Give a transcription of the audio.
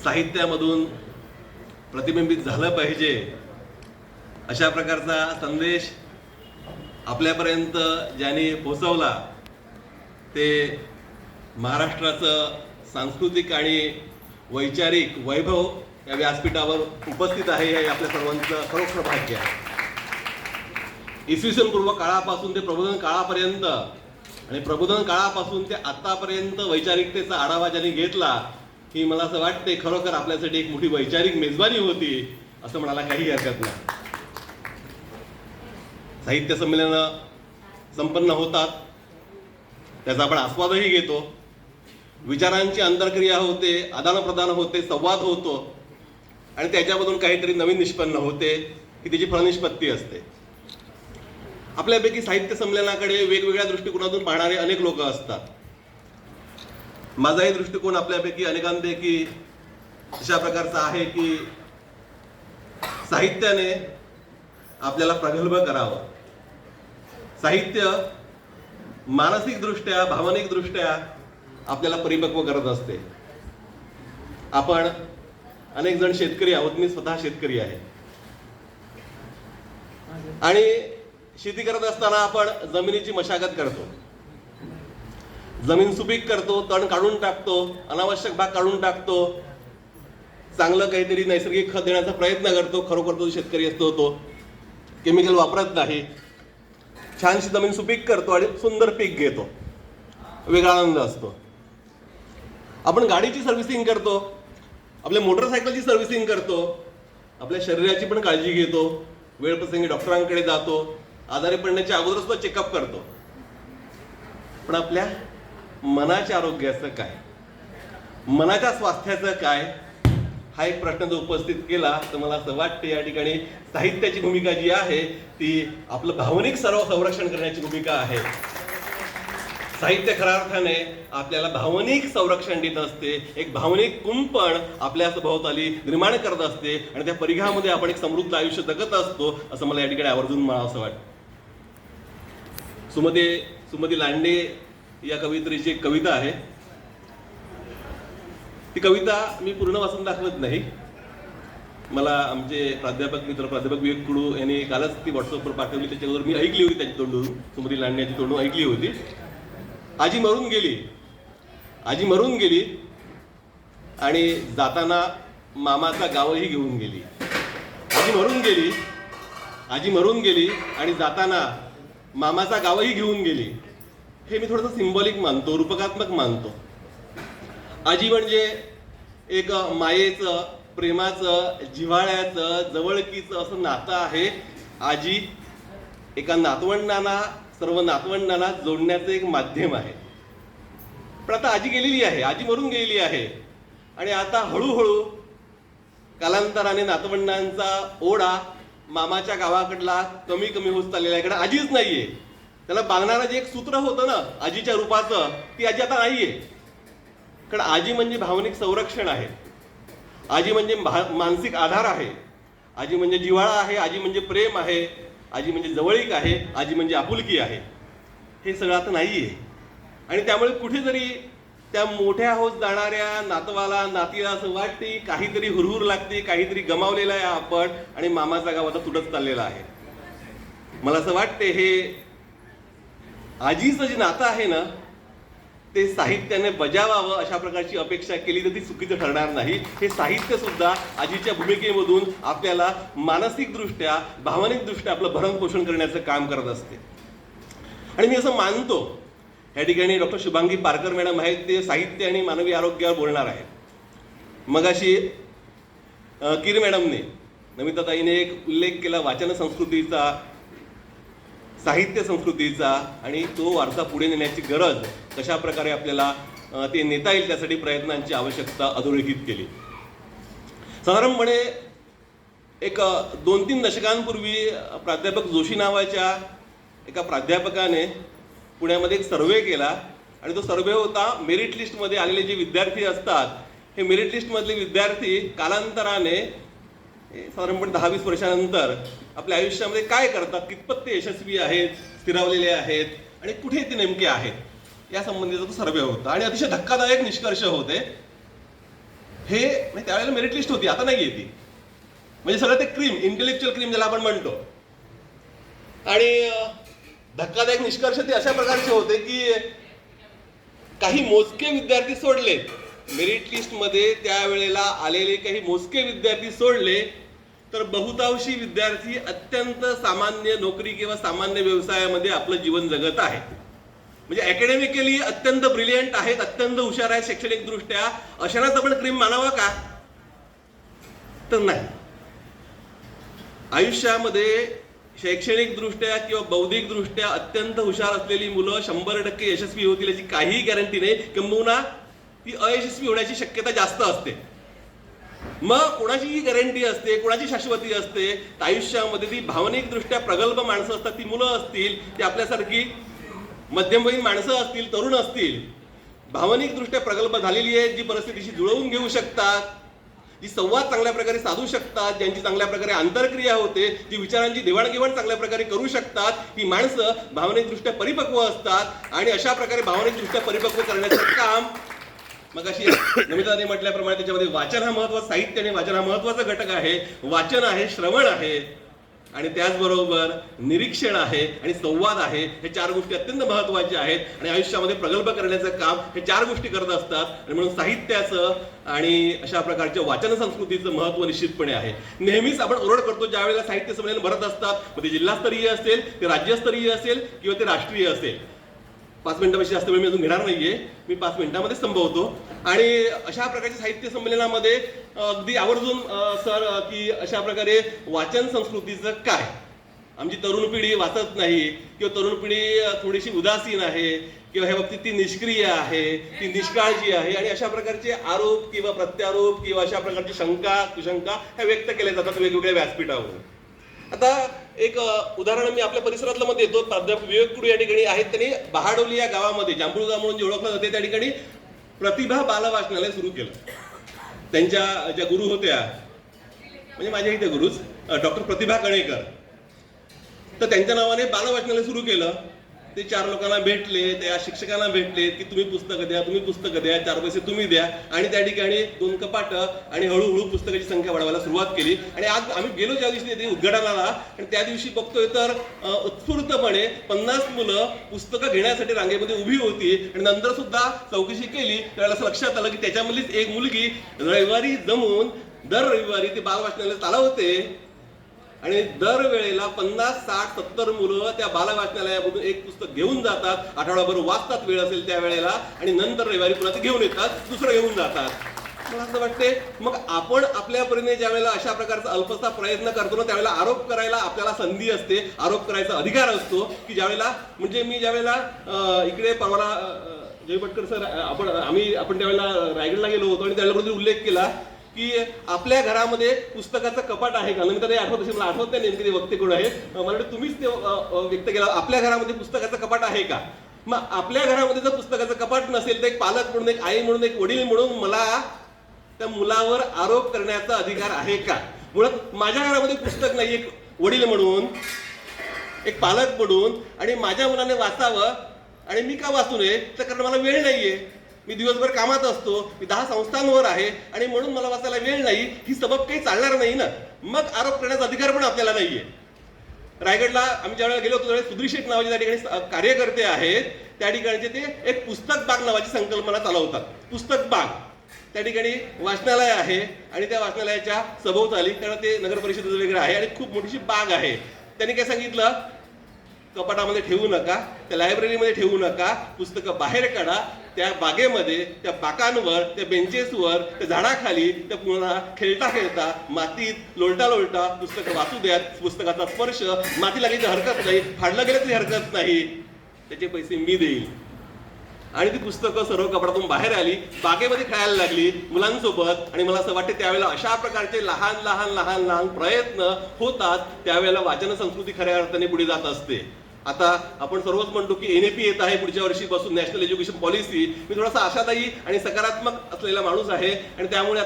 साहित्यामधून प्रतिबिंबित झालं पाहिजे अशा प्रकारचा संदेश आपल्यापर्यंत ज्यांनी पोहोचवला ते महाराष्ट्राचं सांस्कृतिक आणि वैचारिक वैभव या व्यासपीठावर उपस्थित आहे हे आपल्या सर्वांचं खरोखर भाग्य आहे. इसवी सन पूर्व काळापासून ते प्रबोधन काळापर्यंत आणि प्रबोधन काळापासून ते आतापर्यंत वैचारिकतेचा आढावा ज्यांनी घेतला ही मला असं वाटते खरोखर आपल्यासाठी एक मोठी वैचारिक मेजबानी होती असं म्हणायला काही हरकत नाही. साहित्य संमेलनं संपन्न होतात, त्याचा आपण आस्वादही घेतो, विचारांची आंतरक्रिया होते, आदानप्रदान होते, संवाद होतो आणि त्याच्यामधून काहीतरी नवीन निष्पन्न होते की त्याची फलनिष्पत्ती असते. आपल्यापैकी साहित्य संमेलनाकडे वेगवेगळ्या दृष्टिकोनातून पाहणारे अनेक लोक असतात. माझाही दृष्टिकोन आपल्यापैकी अनेकांपैकी अशा प्रकारचा आहे की साहित्याने आपल्याला प्रगल्भ करावं. साहित्य मानसिक दृष्ट्या भावनिक दृष्ट्या आपल्याला परिपक्व करत असते. आपण अनेक जण शेतकरी आहोत, मी स्वतः शेतकरी आहे आणि शेती करत असताना आपण जमिनीची मशागत करतो, जमीन सुपीक करतो, तण काढून टाकतो, अनावश्यक भाग काढून टाकतो, चांगलं काहीतरी नैसर्गिक खत देण्याचा प्रयत्न करतो. खरोखर तो शेतकरी असतो तो केमिकल वापरत नाही, छानशी जमीन सुपीक करतो आणि सुंदर पीक घेतो, वेगळा आनंद असतो. आपण गाडीची सर्व्हिसिंग करतो, आपल्या मोटरसायकलची सर्व्हिसिंग करतो, आपल्या शरीराची पण काळजी घेतो, वेळ प्रसंगी डॉक्टरांकडे जातो, आजारी पडण्याच्या अगोदरच तो चेकअप करतो. पण आपल्या मनाच्या आरोग्याचं काय, मनाच्या स्वास्थ्याचं काय हा एक प्रश्न जर उपस्थित केला तर मला असं वाटतं या ठिकाणी साहित्याची भूमिका जी आहे ती आपलं भावनिक संरक्षण करण्याची भूमिका आहे. साहित्य खऱ्या अर्थाने आपल्याला भावनिक संरक्षण देत असते, एक भावनिक कुंपण आपल्या सभोवताली निर्माण करत असते आणि त्या परिघामध्ये आपण एक समृद्ध आयुष्य जगत असतो असं मला या ठिकाणी आवर्जून म्हणावं असं वाटतं. सुमती लांडे या कवयित्रीची एक कविता आहे. ती कविता मी पूर्ण वाचून दाखवत नाही, मला आमचे प्राध्यापक मित्र प्राध्यापक विवेक कुडू यांनी कालच ती व्हॉट्सअपवर पाठवली, त्याच्यावर मी ऐकली होती, त्याची तोंडून सुमती लांडे यांची तोंडून ऐकली होती. आजी मरून गेली, आजी मरून गेली आणि जाताना मामाचा गावही घेऊन गेली. आजी मरून गेली, आजी मरून गेली आणि जाताना मामाचा गावही घेऊन गेली. हे मी थोडंसं सिंबॉलिक मानतो, रूपकात्मक मानतो. आजी म्हणजे एक मायेचं, प्रेमाचं, जिव्हाळ्याचं, जवळकीचं असं नातं आहे. आजी एका नातवंडांना, सर्व नातवंडांना जोडण्याचं एक माध्यम आहे. पण आता आजी गेलेली आहे, आजी मरून गेलेली आहे आणि आता हळूहळू कालांतराने नातवंडांचा ओढा मामाच्या गावाकडला कमी कमी होत चाललेला आहे. कारण आजीच नाहीये, त्याला बांधणारं जे एक सूत्र होतं ना आजीच्या रूपाचं, ती आजी आता नाहीये. कारण आजी म्हणजे भावनिक संरक्षण आहे, आजी म्हणजे मानसिक आधार आहे, आजी म्हणजे जिव्हाळा आहे, आजी म्हणजे प्रेम आहे, आजी म्हणजे जवळीक आहे, आजी म्हणजे आपुलकी आहे. हे सगळं आता नाहीये आणि त्यामुळे कुठेतरी त्या मोठ्या होत जाणाऱ्या नातवाला, नातीला असं वाटते काहीतरी हुरहुर लागते, काहीतरी गमावलेलं आहे आपण आणि मामाचा गाव आता तुटत चाललेला आहे. मला असं वाटते हे आजीचं जे नातं आहे ना ते साहित्याने बजावावं अशा प्रकारची अपेक्षा केली तर ती चुकीचं ठरणार नाही. हे साहित्य सुद्धा आजीच्या भूमिकेमधून आपल्याला मानसिकदृष्ट्या, भावनिकदृष्ट्या आपलं भरण पोषण करण्याचं काम करत असते. आणि मी असं मानतो, या ठिकाणी डॉक्टर शुभांगी पारकर मॅडम आहेत, ते साहित्य आणि मानवी आरोग्यावर बोलणार आहेत. मगाशी कीर मॅडमने, नमिताताईने एक उल्लेख केला वाचन संस्कृतीचा, साहित्य संस्कृतीचा आणि तो वारसा पुढे नेण्याची गरज कशा प्रकारे आपल्याला ते नेता येईल त्यासाठी प्रयत्नांची आवश्यकता अधोरेखित केली. साधारणपणे एक 2-3 दशकांपूर्वी प्राध्यापक जोशी नावाच्या एका प्राध्यापकाने पुण्यामध्ये एक सर्वे केला आणि तो सर्वे होता मेरिट लिस्टमध्ये आलेले जे विद्यार्थी असतात हे मेरिट लिस्टमधले विद्यार्थी कालांतराने साधारणपणे 10-20 वर्षानंतर आपल्या आयुष्यामध्ये काय करतात, कितपत ते यशस्वी आहेत, स्थिरावलेले आहेत आणि कुठे ते नेमके आहेत या संबंधीचा तो सर्वे होता. आणि अतिशय धक्कादायक निष्कर्ष होते हे म्हणजे त्यावेळेला मेरिट लिस्ट होती, आता नाही ती. म्हणजे सगळं ते क्रीम, इंटेलेक्च्युअल क्रीम ज्याला आपण म्हणतो. आणि धक्कादायक निष्कर्ष ते अशा प्रकारचे होते की काही मोजके विद्यार्थी सोडले, मेरिट लिस्टमध्ये त्यावेळेला आलेले काही मोजके विद्यार्थी सोडले, तर बहुतांशी विद्यार्थी अत्यंत सामान्य नोकरी किंवा सामान्य व्यवसायामध्ये आपलं जीवन जगत आहेत. म्हणजे अकॅडमिकली अत्यंत ब्रिलियंट आहेत, अत्यंत हुशार आहेत शैक्षणिक दृष्ट्या, अशांनाच आपण क्रीम मानावा का? तर नाही. आयुष्यामध्ये शैक्षणिक दृष्ट्या किंवा बौद्धिक दृष्ट्या अत्यंत हुशार असलेली मुलं 100% यशस्वी होतील याची काहीही गॅरंटी नाही, किंबहुना ती अयशस्वी होण्याची शक्यता जास्त असते. मग कोणाचीही गॅरंटी असते, कोणाची शाश्वती असते? आयुष्यामध्ये ती भावनिक दृष्ट्या प्रगल्भ माणसं असतात, ती मुलं असतील, ती आपल्यासारखी मध्यमवयीन माणसं असतील, तरुण असतील, भावनिक दृष्ट्या प्रगल्भ झालेली आहेत, जी परिस्थितीशी जुळवून घेऊ शकतात, जी संवाद चांगल्या प्रकारे साधू शकतात, ज्यांची चांगल्या प्रकारे आंतरक्रिया होते, जी विचारांची देवाणघेवाण चांगल्या प्रकारे करू शकतात, ही माणसं भावनिकदृष्ट्या परिपक्व असतात. आणि अशा प्रकारे भावनिकदृष्ट्या परिपक्व करण्याचं काम, मग अशी नमिताने म्हटल्याप्रमाणे त्याच्यामध्ये वाचन हा महत्वाचा, साहित्य आणि वाचन हा महत्वाचा घटक आहे. वाचन आहे, श्रवण आहे, आणि त्याचबरोबर निरीक्षण आहे आणि संवाद आहे. हे चार गोष्टी अत्यंत महत्वाच्या आहेत आणि आयुष्यामध्ये प्रगल्भ करण्याचं काम हे चार गोष्टी करत असतात. आणि म्हणून साहित्याचं आणि अशा प्रकारच्या वाचन संस्कृतीचं महत्व निश्चितपणे आहे. नेहमीच आपण ओरड करतो ज्या वेळेला साहित्य संमेलन भरत असतात, मग ते जिल्हास्तरीय असेल, ते राज्यस्तरीय असेल किंवा ते राष्ट्रीय असेल. 5 मिनिटापेक्षा जास्त वेळ मी अजून घेणार नाहीये, मी 5 मिनिटांमध्ये संपवतो. आणि अशा प्रकारच्या साहित्य संमेलनामध्ये अगदी आवर्जून सर की अशा प्रकारे वाचन संस्कृतीचं काय, आमची तरुण पिढी वाचत नाही किंवा तरुण पिढी थोडीशी उदासीन आहे किंवा ह्या बाबतीत ती निष्क्रिय आहे, ती निष्काळजी आहे, आणि अशा प्रकारचे आरोप किंवा प्रत्यारोप किंवा अशा प्रकारची शंका कुशंका ह्या व्यक्त केल्या जातात वेगवेगळ्या व्यासपीठावरून. आता एक उदाहरण मी आपल्या परिसरातलं मध्ये येतो. प्राध्यापक विवेक कुडू या ठिकाणी आहेत. त्यांनी बहाडोली या गावामध्ये, जांभूळगाव म्हणून जे ओळखलं जाते, त्या ठिकाणी प्रतिभा बाल वाचनालय सुरू केलं. त्यांच्या ज्या गुरु होत्या, म्हणजे माझ्या इथे गुरुच डॉक्टर प्रतिभा कणेकर, तर त्यांच्या नावाने बाल वाचनालय सुरू केलं. ते 4 लोकांना भेटले, त्या शिक्षकांना भेटले की तुम्ही पुस्तकं द्या, तुम्ही पुस्तकं द्या, 4 पैसे तुम्ही द्या, आणि त्या ठिकाणी 2 कपाटं आणि हळूहळू पुस्तकाची संख्या वाढवायला सुरुवात केली. आणि आज आम्ही गेलो ज्या दिवशी ते उद्घाटनाला, आणि त्या दिवशी बघतोय तर उत्स्फूर्तपणे 50 मुलं पुस्तकं घेण्यासाठी रांगेमध्ये उभी होती. आणि नंतर सुद्धा चौकशी केली त्यावेळेला असं लक्षात आलं की त्याच्यामधलीच एक मुलगी रविवारी जमून दर रविवारी ते बाल वाचनालय चालवते, आणि दर वेळेला 50, 60, 70 मुलं त्या बाल वाचनालयामधून एक पुस्तक घेऊन जातात, आठवडाभर वाचतात वेळ असेल त्या वेळेला, आणि नंतर रविवारी पुन्हा ते घेऊन येतात, दुसरं घेऊन जातात. मला असं वाटते मग आपण आपल्या परीने ज्या वेळेला अशा प्रकारचा अल्पसा प्रयत्न करतो ना, त्यावेळेला आरोप करायला आपल्याला संधी असते, आरोप करायचा अधिकार असतो. की ज्यावेळेला म्हणजे मी ज्यावेळेला इकडे परवा जय भटकर सर आपण त्यावेळेला रायगडला गेलो होतो, आणि त्यावेळेला उल्लेख केला की आपल्या घरामध्ये पुस्तकाचं कपाट आहे का. नंतर ते आठवत असेल, मला आठवत नाही नेमके ते वक्ते कोण आहे, मला वाटतं तुम्हीच ते व्यक्त केलं, आपल्या घरामध्ये पुस्तकाचं कपाट आहे का. मग आपल्या घरामध्ये जर पुस्तकाचं कपाट नसेल तर एक पालक म्हणून, एक आई म्हणून, एक वडील म्हणून मला त्या मुलावर आरोप करण्याचा अधिकार आहे का. मुळात माझ्या घरामध्ये पुस्तक नाही, एक वडील म्हणून, एक पालक म्हणून, आणि माझ्या मुलाने वाचावं आणि मी का वाचू नये, तर कारण मला वेळ नाहीये, मी दिवसभर कामात असतो, मी 10 संस्थांवर आहे, आणि म्हणून मला वाचायला वेळ नाही, ही सबब काही चालणार नाही ना. मग आरोप करण्याचा अधिकार पण आपल्याला नाहीये. रायगडला आम्ही ज्या वेळेला गेलो होतो त्यावेळेस सुधीर शेठ नावाचे त्या ठिकाणी कार्यकर्ते आहेत, त्या ठिकाणचे ते एक पुस्तक बाग नावाची संकल्पना चालवतात. पुस्तक बाग, त्या ठिकाणी वाचनालय आहे, आणि त्या वाचनालयाच्या सभोवताली, कारण ते नगर परिषदेचं वेगळं आहे, आणि खूप मोठीशी बाग आहे. त्यांनी काय सांगितलं, कपाटामध्ये ठेवू नका, त्या लायब्ररीमध्ये ठेवू नका, पुस्तकं बाहेर काढा, त्या बागेमध्ये, त्या बाकांवर, त्या बेंचेसवर, त्या झाडाखाली, त्या पुन्हा खेळता खेळता, मातीत लोळता लोळता पुस्तकं वाचू द्या. पुस्तकाचा स्पर्श, मातीला काही हरकत नाही, फाडलं गेलं तरी हरकत नाही, त्याचे पैसे मी देईल. आणि ती पुस्तकं सर्व कपाटातून बाहेर आली, बागेमध्ये खेळायला लागली मुलांसोबत. आणि मला असं वाटतं त्यावेळेला अशा प्रकारचे लहान लहान लहान लहान प्रयत्न होतात, त्यावेळेला वाचन संस्कृती खऱ्या अर्थाने पुढे जात असते. आता आपण सर्वच म्हणतो की NAP येत आहे पुढच्या वर्षीपासून, नॅशनल एज्युकेशन पॉलिसी. मी थोडासा आशादायी आणि सकारात्मक असलेला माणूस आहे, आणि त्यामुळे